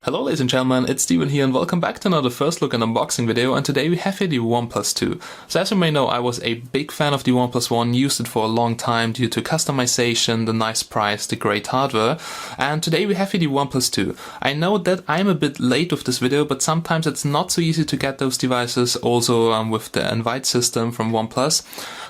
Hello ladies and gentlemen, it's Steven here and welcome back to another first look and unboxing video, and today we have here the OnePlus 2. So as you may know, I was a big fan of the OnePlus 1, used it for a long time due to customization, the nice price, the great hardware, and today we have here the OnePlus 2. I know that I'm a bit late with this video, but sometimes it's not so easy to get those devices, also with the invite system from OnePlus.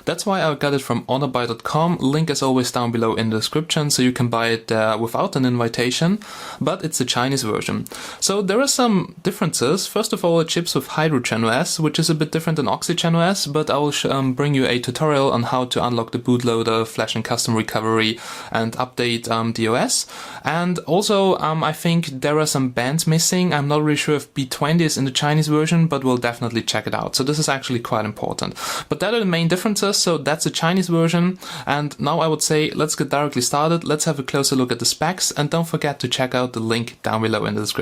That's why I got it from honorbuy.com, link is always down below in the description, so you can buy it there without an invitation, but it's the Chinese version. So there are some differences. First of all, it ships with Hydrogen OS, which is a bit different than Oxygen OS, but I will bring you a tutorial on how to unlock the bootloader, flash and custom recovery, and update the OS. And also, I think there are some bands missing. I'm not really sure if B20 is in the Chinese version, but we'll definitely check it out. So this is actually quite important. But that are the main differences. So that's the Chinese version. And now I would say, let's get directly started. Let's have a closer look at the specs, and don't forget to check out the link down below in the description.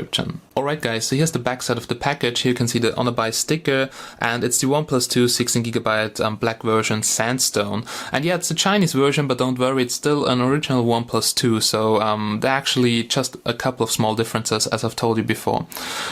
Alright guys, so here's the back side of the package. Here you can see the Honor Buy sticker, and it's the OnePlus 2 16GB black version Sandstone. And yeah, it's the Chinese version, but don't worry, it's still an original OnePlus 2, so there are actually just a couple of small differences, as I've told you before.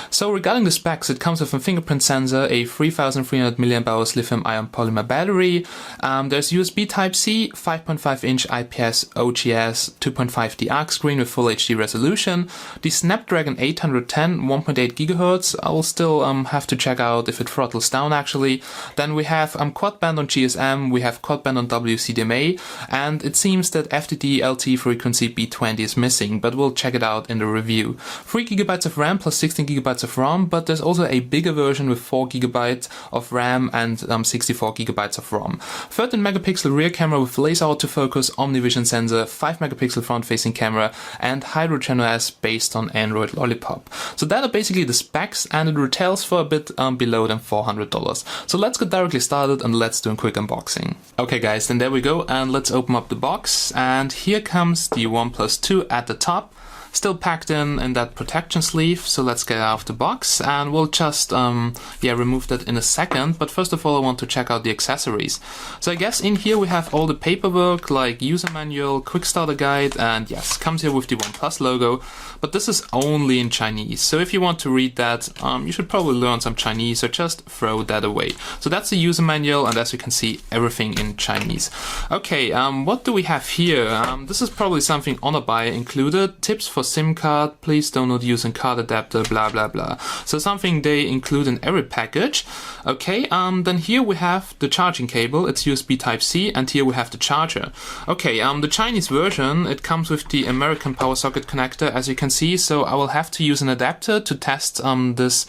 So regarding the specs, it comes with a fingerprint sensor, a 3300 mAh lithium-ion polymer battery, there's USB Type-C, 5.5-inch IPS OGS 2.5D arc screen with full HD resolution, the Snapdragon 810 1.8 GHz. I will still have to check out if it throttles down actually. Then we have quad band on GSM, we have quad band on WCDMA, and it seems that FDD LTE frequency B20 is missing, but we'll check it out in the review. 3GB of RAM plus 16GB of ROM, but there's also a bigger version with 4GB of RAM and 64GB of ROM. 13 megapixel rear camera with laser autofocus, OmniVision sensor, 5 megapixel front facing camera, and Hydrogen OS based on Android Lollipop. So that are basically the specs, and it retails for a bit below than $400. So let's get directly started and let's do a quick unboxing. Okay guys, then there we go, and let's open up the box, and here comes the OnePlus 2 at the top. Still packed in that protection sleeve, so let's get out of the box, and we'll just remove that in a second. But first of all, I want to check out the accessories. So I guess in here we have all the paperwork like user manual, quick starter guide, and yes, comes here with the OnePlus logo, but this is only in Chinese. So if you want to read that, you should probably learn some Chinese, so just throw that away. So that's the user manual, and as you can see, everything in Chinese. Okay, what do we have here? This is probably something Honor Buy included. Tips for SIM card, please do not use a card adapter, blah blah blah. So something they include in every package. Okay, then here we have the charging cable, it's USB Type-C, and here we have the charger. Okay, the Chinese version, it comes with the American power socket connector, as you can see, so I will have to use an adapter to test this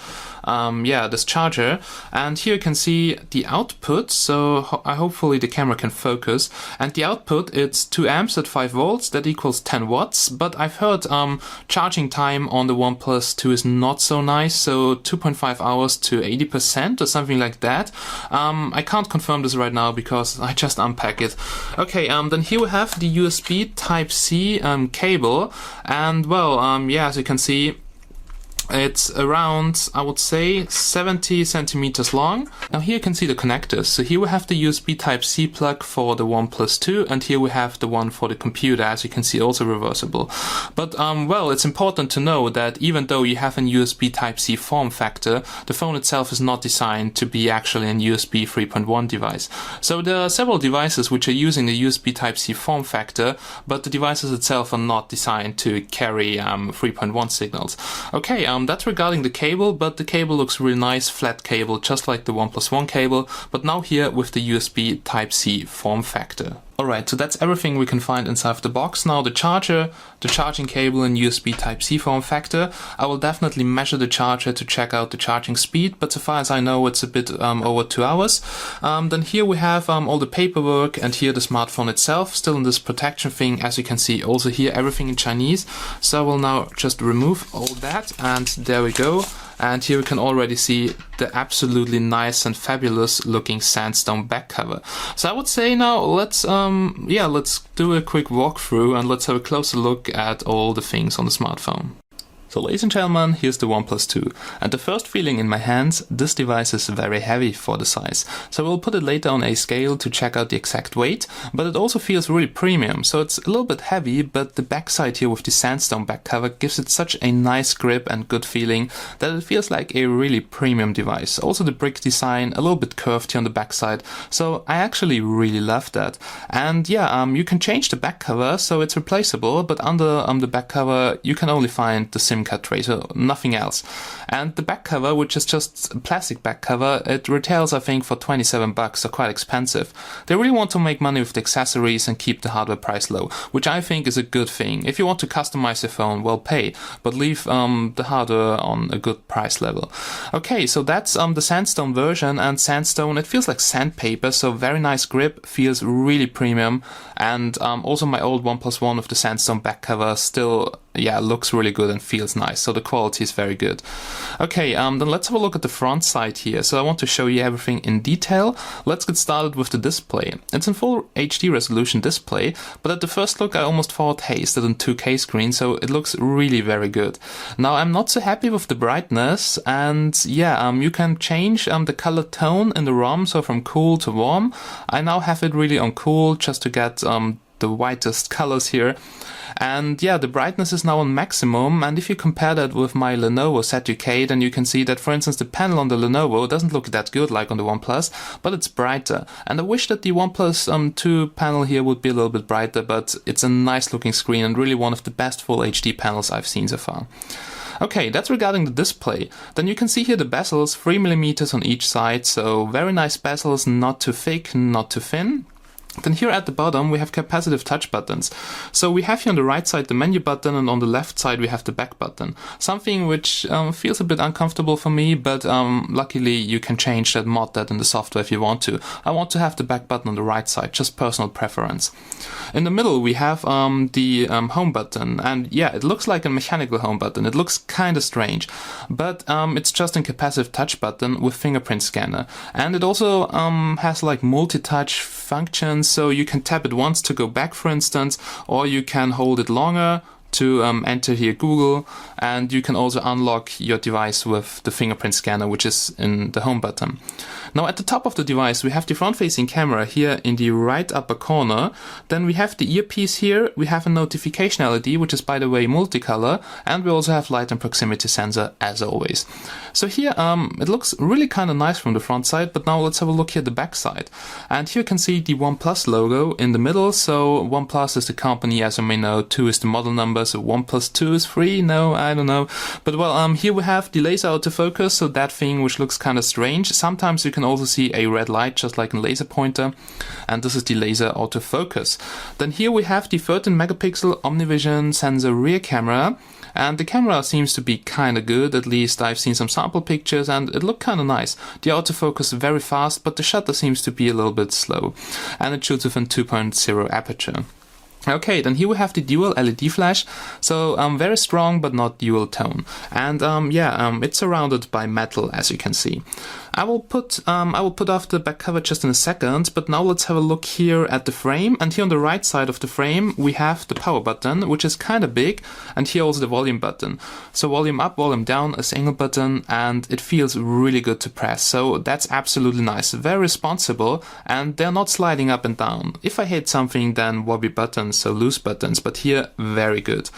charger. And here you can see the output, so hopefully the camera can focus, and the output, it's 2 amps at 5 volts, that equals 10 watts, but I've heard charging time on the OnePlus 2 is not so nice, so 2.5 hours to 80% or something like that. I can't confirm this right now because I just unpack it. Okay, then here we have the USB Type-C cable, and well, as you can see, it's around, I would say, 70 centimeters long. Now here you can see the connectors. So here we have the USB Type-C plug for the OnePlus 2, and here we have the one for the computer, as you can see, also reversible. But well, it's important to know that even though you have a USB Type-C form factor, the phone itself is not designed to be actually a USB 3.1 device. So there are several devices which are using the USB Type-C form factor, but the devices itself are not designed to carry 3.1 signals. Okay, that's regarding the cable, but the cable looks really nice, flat cable, just like the OnePlus 1 cable, but now here with the USB Type-C form factor. Alright, so that's everything we can find inside of the box. Now the charger, the charging cable, and USB Type-C form factor. I will definitely measure the charger to check out the charging speed, but so far as I know it's a bit over 2 hours. Then here we have all the paperwork, and here the smartphone itself, still in this protection thing, as you can see. Also here everything in Chinese, so I will now just remove all that, and there we go. And here we can already see the absolutely nice and fabulous looking Sandstone back cover. So I would say now let's do a quick walkthrough and let's have a closer look at all the things on the smartphone. So ladies and gentlemen, here's the OnePlus 2. And the first feeling in my hands, this device is very heavy for the size. So we'll put it later on a scale to check out the exact weight, but it also feels really premium. So it's a little bit heavy, but the backside here with the sandstone back cover gives it such a nice grip and good feeling that it feels like a really premium device. Also the brick design, a little bit curved here on the backside. So I actually really love that. And yeah, you can change the back cover, so it's replaceable, but under the back cover you can only find the SIM card tray, so nothing else. And the back cover, which is just a plastic back cover, it retails I think for $27, so quite expensive. They really want to make money with the accessories and keep the hardware price low, which I think is a good thing. If you want to customize your phone, well, pay, but leave the hardware on a good price level. Okay, so that's the sandstone version, and sandstone, it feels like sandpaper, so very nice grip, feels really premium. And also my old OnePlus One with the sandstone back cover still, yeah, looks really good and feels nice, so the quality is very good. Okay, then let's have a look at the front side here. So I want to show you everything in detail. Let's get started with the display. It's in full HD resolution display, but at the first look I almost thought, hey, is that on 2K screen? So it looks really very good. Now I'm not so happy with the brightness, and yeah, you can change the color tone in the ROM, so from cool to warm. I now have it really on cool just to get the whitest colors here. And yeah, the brightness is now on maximum, and if you compare that with my Lenovo ZUK, then you can see that, for instance, the panel on the Lenovo doesn't look that good like on the OnePlus, but it's brighter. And I wish that the OnePlus 2 panel here would be a little bit brighter, but it's a nice looking screen and really one of the best full HD panels I've seen so far. Okay, that's regarding the display. Then you can see here the bezels, 3mm on each side, so very nice bezels, not too thick, not too thin. Then here at the bottom we have capacitive touch buttons. So we have here on the right side the menu button, and on the left side we have the back button. Something which feels a bit uncomfortable for me, but luckily you can change that, mod that in the software if you want to. I want to have the back button on the right side, just personal preference. In the middle we have the home button, and yeah, it looks like a mechanical home button. It looks kind of strange, but it's just a capacitive touch button with fingerprint scanner. And it also has like multi-touch functions. So you can tap it once to go back, for instance, or you can hold it longer to enter here Google, and you can also unlock your device with the fingerprint scanner, which is in the home button. Now at the top of the device we have the front-facing camera here in the right upper corner. Then we have the earpiece here, we have a notification LED, which is by the way multicolor, and we also have light and proximity sensor as always. So here it looks really kind of nice from the front side, but now let's have a look here at the back side. And here you can see the OnePlus logo in the middle. So OnePlus is the company, as you may know, 2 is the model number, so OnePlus 2 is free? No, I don't know. But well, here we have the laser autofocus, so that thing which looks kind of strange. Sometimes you can also see a red light, just like a laser pointer, and this is the laser autofocus. Then here we have the 13 megapixel OmniVision sensor rear camera, and the camera seems to be kind of good. At least I've seen some sample pictures and it looked kind of nice. The autofocus is very fast, but the shutter seems to be a little bit slow, and it shoots with a 2.0 aperture. Okay, then here we have the dual LED flash, so very strong but not dual tone, and it's surrounded by metal, as you can see. I will put off the back cover just in a second, but now let's have a look here at the frame. And here on the right side of the frame we have the power button, which is kind of big, and here also the volume button. So volume up, volume down, a single button, and it feels really good to press, so that's absolutely nice. Very responsible, and they're not sliding up and down. If I hit something, then wobbly buttons, so loose buttons, but here very good.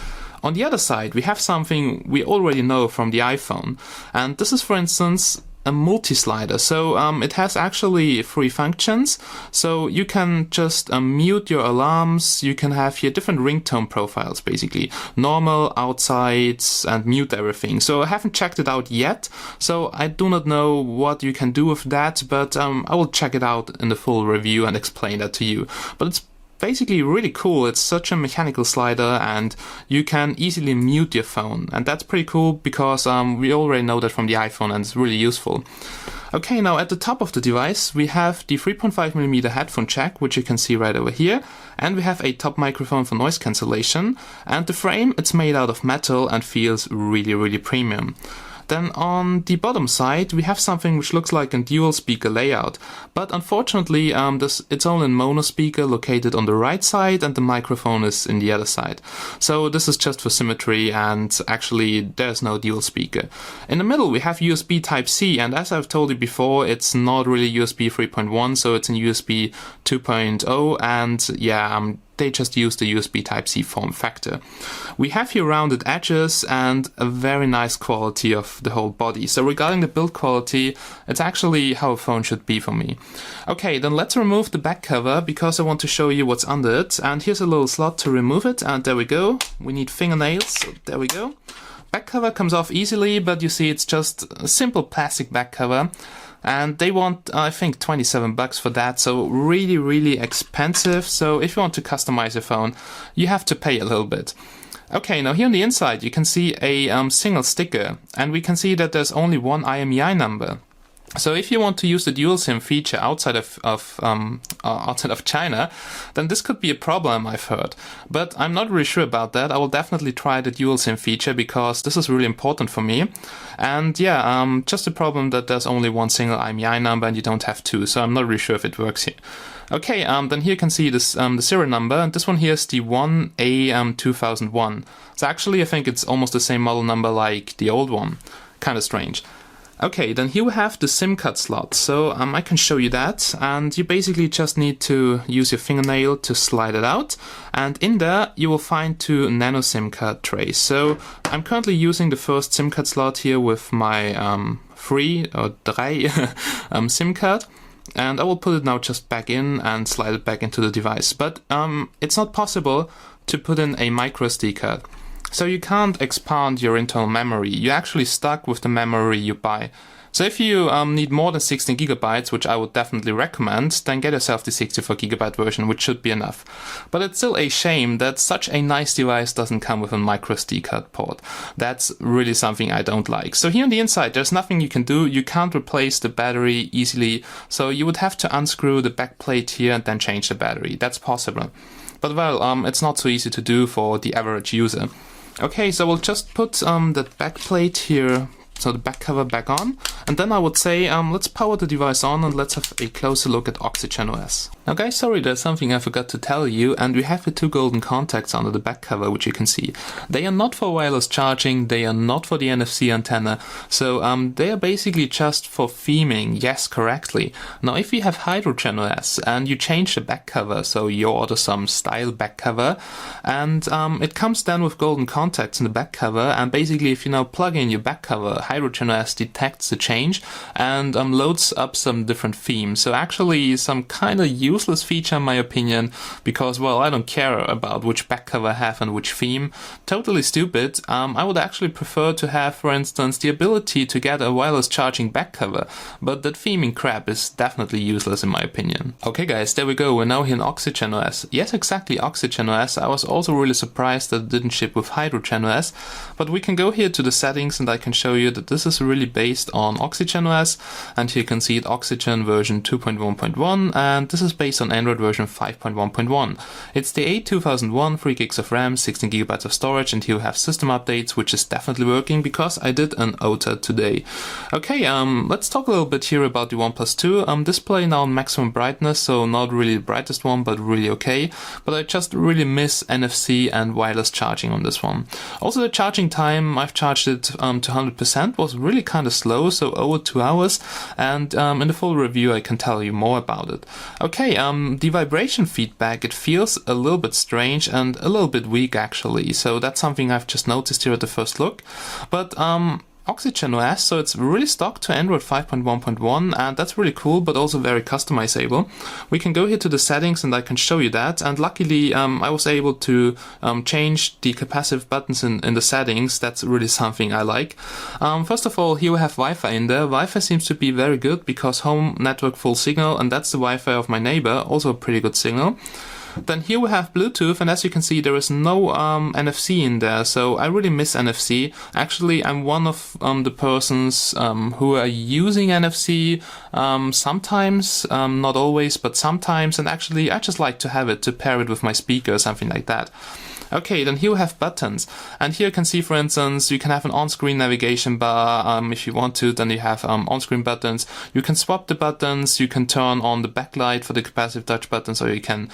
On the other side we have something we already know from the iPhone, and this is, for instance, a multi-slider. So it has actually 3 functions. So you can just mute your alarms. You can have here different ringtone profiles, basically normal, outside, and mute everything. So I haven't checked it out yet, so I do not know what you can do with that, but I will check it out in the full review and explain that to you. But it's basically really cool. It's such a mechanical slider, and you can easily mute your phone, and that's pretty cool because we already know that from the iPhone, and it's really useful. Okay, now at the top of the device we have the 3.5mm headphone jack, which you can see right over here, and we have a top microphone for noise cancellation, and the frame, it's made out of metal and feels really, really premium. Then on the bottom side we have something which looks like a dual speaker layout, but unfortunately it's only a mono speaker located on the right side and the microphone is in the other side. So this is just for symmetry, and actually there's no dual speaker. In the middle we have USB Type-C, and as I've told you before, it's not really USB 3.1, so it's in USB 2.0, and yeah, they just use the USB Type-C form factor. We have here rounded edges and a very nice quality of the whole body. So regarding the build quality, it's actually how a phone should be for me. Okay, then let's remove the back cover because I want to show you what's under it. And here's a little slot to remove it, and there we go. We need fingernails, so there we go. Back cover comes off easily, but you see it's just a simple plastic back cover. And they want, I think, $27 for that, so really expensive. So if you want to customize your phone, you have to pay a little bit. Okay, now here on the inside you can see a single sticker, and we can see that there's only one IMEI number. So if you want to use the dual SIM feature outside of China, then this could be a problem, I've heard. But I'm not really sure about that. I will definitely try the dual SIM feature because this is really important for me. And yeah, just a problem that there's only one single IMEI number and you don't have two. So I'm not really sure if it works here. Okay, then here you can see this the serial number, and this one here is the 1A2001. So actually I think it's almost the same model number like the old one. Kind of strange. Okay, then here we have the SIM card slot, so I can show you that, and you basically just need to use your fingernail to slide it out, and in there you will find two nano SIM card trays. So I'm currently using the first SIM card slot here with my free or drei SIM card, and I will put it now just back in and slide it back into the device. But it's not possible to put in a micro SD card. So you can't expand your internal memory. You're actually stuck with the memory you buy. So if you need more than 16 gigabytes, which I would definitely recommend, then get yourself the 64 gigabyte version, which should be enough. But it's still a shame that such a nice device doesn't come with a micro SD card port. That's really something I don't like. So here on the inside, there's nothing you can do. You can't replace the battery easily. So you would have to unscrew the back plate here and then change the battery. That's possible. But well, it's not so easy to do for the average user. Okay, so we'll just put that back plate here, so the back cover back on, and then I would say let's power the device on and let's have a closer look at OxygenOS. Now guys, sorry, there's something I forgot to tell you, and we have the two golden contacts under the back cover, which you can see. They are not for wireless charging, they are not for the NFC antenna, so they are basically just for theming, yes, correctly. Now if you have HydrogenOS and you change the back cover, so you order some style back cover, and it comes then with golden contacts in the back cover, and basically if you now plug in your back cover, HydrogenOS detects the change and loads up some different themes. So actually some kind of useless feature in my opinion, because well, I don't care about which back cover I have and which theme. Totally stupid. I would actually prefer to have, for instance, the ability to get a wireless charging back cover, but that theming crap is definitely useless in my opinion. Okay guys, there we go, we're now here in OxygenOS. Yes, exactly, OxygenOS. I was also really surprised that it didn't ship with HydrogenOS, but we can go here to the settings and I can show you that this is really based on OxygenOS, and here you can see it, Oxygen version 2.1.1, and this is based on Android version 5.1.1. It's the A2001, 3 gigs of RAM, 16 gigabytes of storage, and here you have system updates, which is definitely working because I did an OTA today. Okay, let's talk a little bit here about the OnePlus 2. Display now on maximum brightness, so not really the brightest one, but really okay. But I just really miss NFC and wireless charging on this one. Also the charging time, I've charged it to 100%, was really kind of slow, so over 2 hours, and in the full review I can tell you more about it. Okay, the vibration feedback, it feels a little bit strange and a little bit weak actually, so that's something I've just noticed here at the first look. But OxygenOS, so it's really stuck to Android 5.1.1, and that's really cool, but also very customizable. We can go here to the settings and I can show you that, and luckily I was able to change the capacitive buttons in the settings. That's really something I like. First of all, here we have Wi-Fi in there. Wi-Fi seems to be very good because home network full signal, and that's the Wi-Fi of my neighbor, also a pretty good signal. Then here we have Bluetooth, and as you can see there is no NFC in there, so I really miss NFC. Actually, I'm one of the persons who are using NFC sometimes, not always, but sometimes, and actually I just like to have it to pair it with my speaker or something like that. Okay, then here we have buttons, and here you can see, for instance, you can have an on-screen navigation bar if you want to. Then you have on-screen buttons. You can swap the buttons, you can turn on the backlight for the capacitive touch buttons, or you can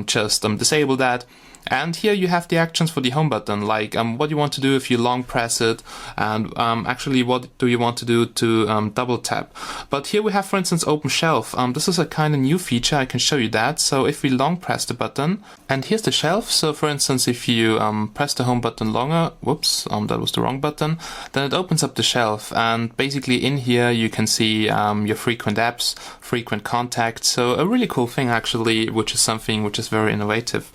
just disable that. And here you have the actions for the home button, like what you want to do if you long press it, and actually what do you want to do to double tap. But here we have, for instance, open shelf. This is a kind of new feature, I can show you that. So if we long press the button, and here's the shelf. So for instance, if you press the home button longer, whoops, that was the wrong button, then it opens up the shelf. And basically in here you can see your frequent apps, frequent contacts. So a really cool thing actually, which is something which is very innovative.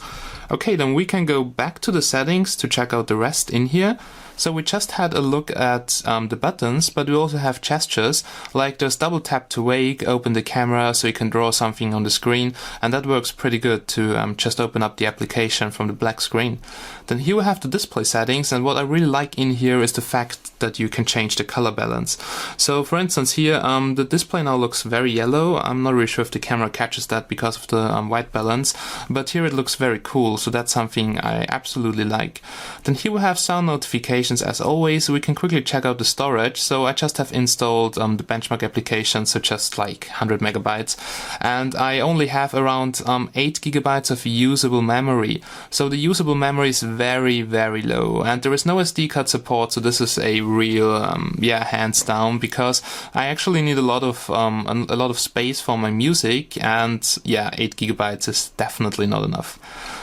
Okay, then we can go back to the settings to check out the rest in here. So we just had a look at the buttons, but we also have gestures, like there's double tap to wake, open the camera so you can draw something on the screen, and that works pretty good to just open up the application from the black screen. Then here we have the display settings, and what I really like in here is the fact that you can change the color balance. So for instance here, the display now looks very yellow. I'm not really sure if the camera catches that because of the white balance, but here it looks very cool, so that's something I absolutely like. Then here we have sound notifications as always. We can quickly check out the storage. So I just have installed the benchmark application, so just like 100 megabytes, and I only have around 8 gigabytes of usable memory. So the usable memory is very, very low, and there is no SD card support, so this is a real hands down, because I actually need a lot of space for my music, and yeah, 8 gigabytes is definitely not enough.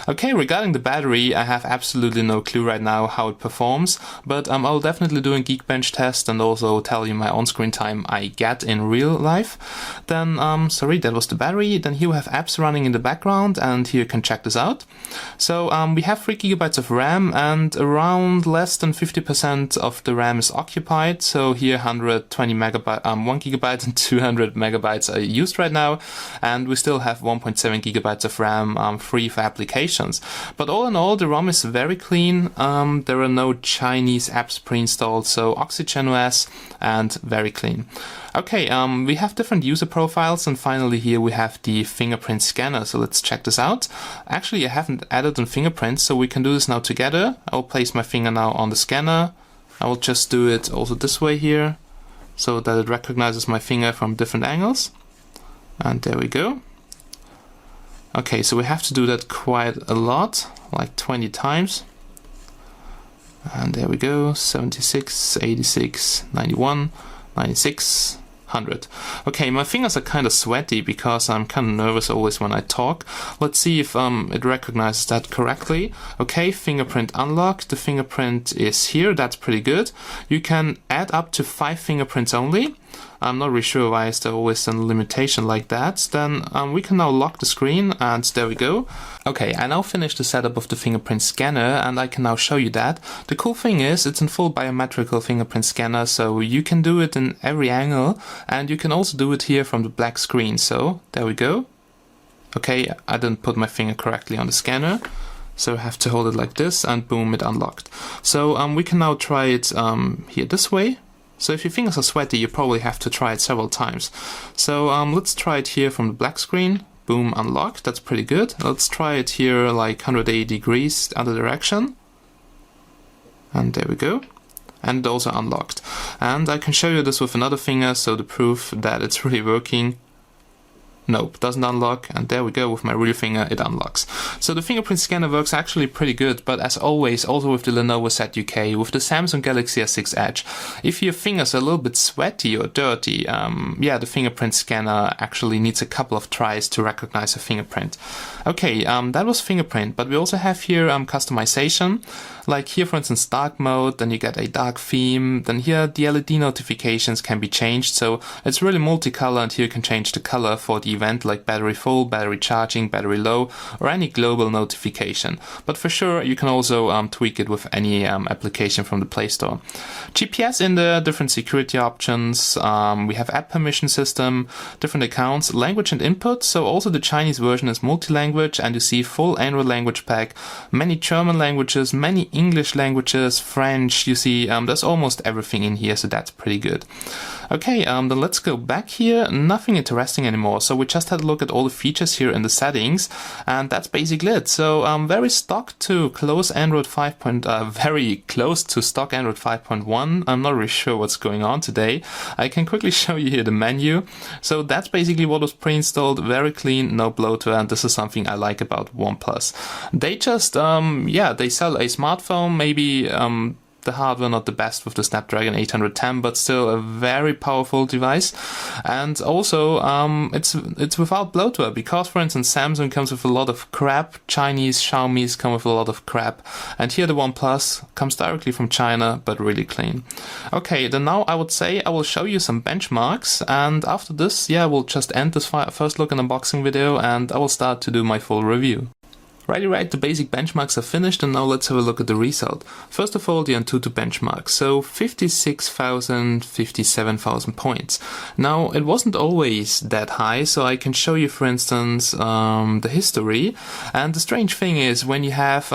Okay, regarding the battery, I have absolutely no clue right now how it performs, but I'll definitely do a Geekbench test and also tell you my on-screen time I get in real life. Then, sorry, that was the battery. Then here we have apps running in the background, and here you can check this out. So we have 3 gigabytes of RAM, and around less than 50% of the RAM is occupied. So here 120 megabyte, 1 gigabyte and 200 megabytes are used right now, and we still have 1.7 gigabytes of RAM free for applications. But all in all, the ROM is very clean. There are no Chinese apps pre-installed, so Oxygen OS, and very clean. Okay, we have different user profiles, and finally here we have the fingerprint scanner. So let's check this out. Actually, I haven't added on fingerprints, so we can do this now together. I'll place my finger now on the scanner. I will just do it also this way here, so that it recognizes my finger from different angles. And there we go. Okay, so we have to do that quite a lot, like 20 times. And there we go, 76, 86, 91, 96, 100. Okay, my fingers are kind of sweaty because I'm kind of nervous always when I talk. Let's see if it recognizes that correctly. Okay, fingerprint unlocked. The fingerprint is here, that's pretty good. You can add up to 5 fingerprints only. I'm not really sure why is there always a limitation like that. Then we can now lock the screen, and there we go. Okay, I now finished the setup of the fingerprint scanner, and I can now show you that. The cool thing is it's in full biometrical fingerprint scanner, so you can do it in every angle, and you can also do it here from the black screen. So there we go. Okay, I didn't put my finger correctly on the scanner, so I have to hold it like this, and boom, it unlocked. So we can now try it here this way. So if your fingers are sweaty, you probably have to try it several times. So let's try it here from the black screen. Boom, unlocked. That's pretty good. Let's try it here like 180 degrees the other direction. And there we go. And also unlocked. And I can show you this with another finger, so the proof that it's really working. Nope, doesn't unlock, and there we go, with my real finger it unlocks. So the fingerprint scanner works actually pretty good, but as always, also with the Lenovo ZUK, with the Samsung Galaxy S6 Edge, if your fingers are a little bit sweaty or dirty, the fingerprint scanner actually needs a couple of tries to recognize a fingerprint. Okay, that was fingerprint, but we also have here customization. Like here, for instance, dark mode, then you get a dark theme, then here the LED notifications can be changed, so it's really multicolor, and here you can change the color for the event, like battery full, battery charging, battery low, or any global notification. But for sure, you can also tweak it with any application from the Play Store. GPS in the different security options, we have app permission system, different accounts, language and input, so also the Chinese version is multi-language, and you see full Android language pack, many German languages, many English languages, French, you see there's almost everything in here, so that's pretty good. Okay, then let's go back here. Nothing interesting anymore. So we just had a look at all the features here in the settings, and that's basically it. So very stock to close Android 5. Very close to stock Android 5.1. I'm not really sure what's going on today. I can quickly show you here the menu. So that's basically what was pre-installed. Very clean, no bloatware, and this is something I like about OnePlus. They just, they sell a smartphone, maybe the hardware not the best with the Snapdragon 810, but still a very powerful device. And also, it's without bloatware, because, for instance, Samsung comes with a lot of crap, Chinese Xiaomi's come with a lot of crap, and here the OnePlus comes directly from China, but really clean. Okay, then now I would say I will show you some benchmarks, and after this, we'll just end this first look and unboxing video, and I will start to do my full review. Right, the basic benchmarks are finished, and now let's have a look at the result. First of all, the Antutu benchmark. So 56,000, 57,000 points. Now, it wasn't always that high, so I can show you, for instance, the history. And the strange thing is, when you have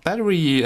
battery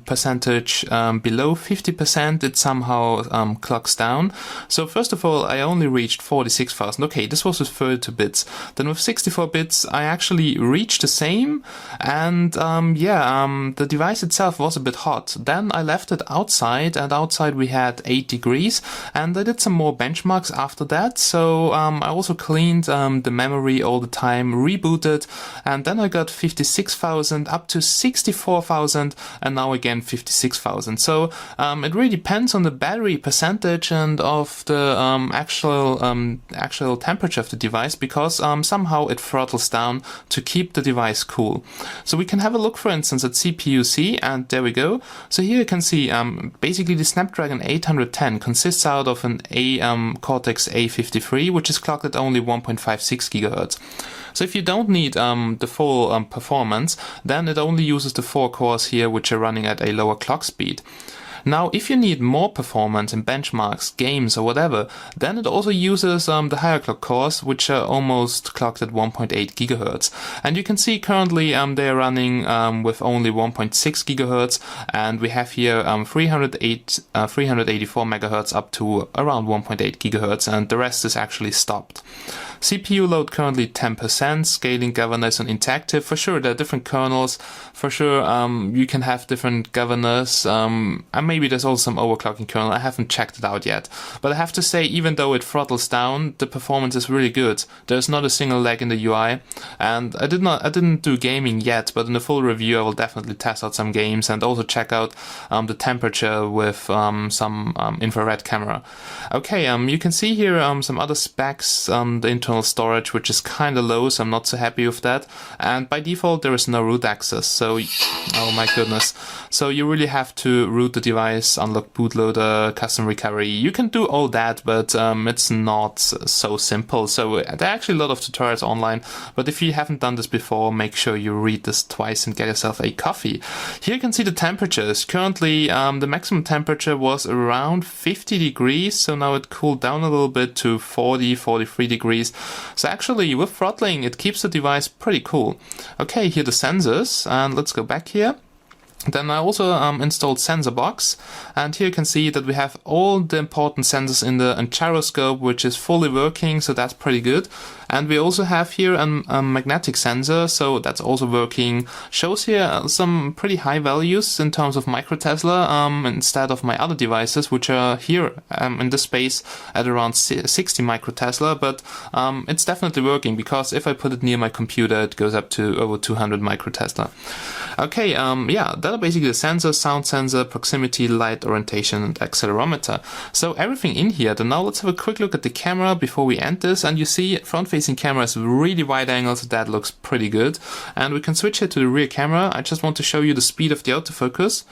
percentage below 50%, it somehow clocks down. So first of all, I only reached 46,000. Okay, this was with 32 bits. Then with 64 bits, I actually reached the same. And the device itself was a bit hot. Then I left it outside, and outside we had 8 degrees, and I did some more benchmarks after that. So I also cleaned the memory all the time, rebooted, and then I got 56,000 up to 64,000, and now again 56,000. So it really depends on the battery percentage and of the actual temperature of the device, because somehow it throttles down to keep the device cool. So we can have a look, for instance, at CPU-C, and there we go. So here you can see basically the Snapdragon 810 consists out of an Cortex A53, which is clocked at only 1.56 GHz. So if you don't need the full performance, then it only uses the 4 cores here, which are running at a lower clock speed. Now, if you need more performance in benchmarks, games, or whatever, then it also uses the higher clock cores, which are almost clocked at 1.8 GHz. And you can see currently they are running with only 1.6 GHz, and we have here 384 MHz up to around 1.8 GHz, and the rest is actually stopped. CPU load currently 10%, scaling governors and interactive. For sure, there are different kernels. For sure, you can have different governors, and maybe there's also some overclocking kernel. I haven't checked it out yet. But I have to say, even though it throttles down, the performance is really good. There's not a single lag in the UI, and I didn't do gaming yet, but in the full review I will definitely test out some games and also check out the temperature with some infrared camera. Okay, you can see here some other specs, the internal storage, which is kind of low, so I'm not so happy with that. And by default there is no root access, so oh my goodness. So you really have to root the device, unlock bootloader, custom recovery. You can do all that, but it's not so simple. So there are actually a lot of tutorials online, but if you haven't done this before, make sure you read this twice and get yourself a coffee. Here you can see the temperatures. Currently the maximum temperature was around 50 degrees, so now it cooled down a little bit to 40, 43 degrees. So actually with throttling it keeps the device pretty cool. Okay, here are the sensors, and let's go back here. Then I also installed Sensor Box, and here you can see that we have all the important sensors in the gyroscope, which is fully working, so that's pretty good. And we also have here a magnetic sensor, so that's also working. Shows here some pretty high values in terms of microtesla instead of my other devices, which are here in this space at around 60 microtesla, but it's definitely working, because if I put it near my computer it goes up to over 200 microtesla. Okay, that are basically the sensor, sound sensor, proximity, light orientation, and accelerometer. So everything in here. Then now let's have a quick look at the camera before we end this, and you see front-facing camera is really wide angle, so that looks pretty good. And we can switch here to the rear camera. I just want to show you the speed of the autofocus,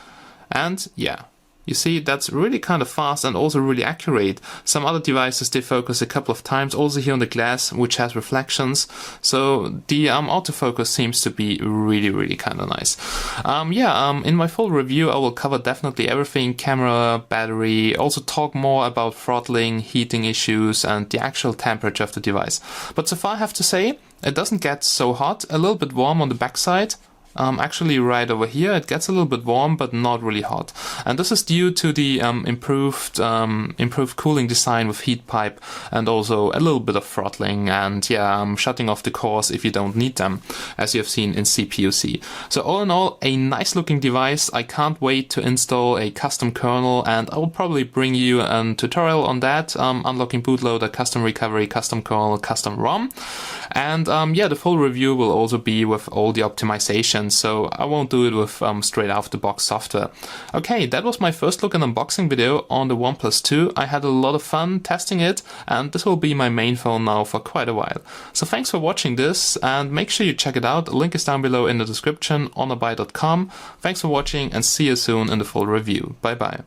and yeah. You see, that's really kind of fast and also really accurate. Some other devices, they focus a couple of times, also here on the glass, which has reflections. So the autofocus seems to be really kind of nice. In my full review, I will cover definitely everything, camera, battery, also talk more about throttling, heating issues, and the actual temperature of the device. But so far I have to say, it doesn't get so hot, a little bit warm on the backside. actually right over here. It gets a little bit warm, but not really hot. And this is due to the improved cooling design with heat pipe, and also a little bit of throttling, and yeah, shutting off the cores if you don't need them, as you have seen in CPU-C. So all in all, a nice looking device. I can't wait to install a custom kernel, and I will probably bring you a tutorial on that, unlocking bootloader, custom recovery, custom kernel, custom ROM. And yeah, the full review will also be with all the optimizations, so I won't do it with straight out the box software. Okay, that was my first look and unboxing video on the OnePlus 2. I had a lot of fun testing it, and this will be my main phone now for quite a while. So thanks for watching this, and make sure you check it out. The link is down below in the description on honorbuy.com. Thanks for watching, and see you soon in the full review. Bye bye.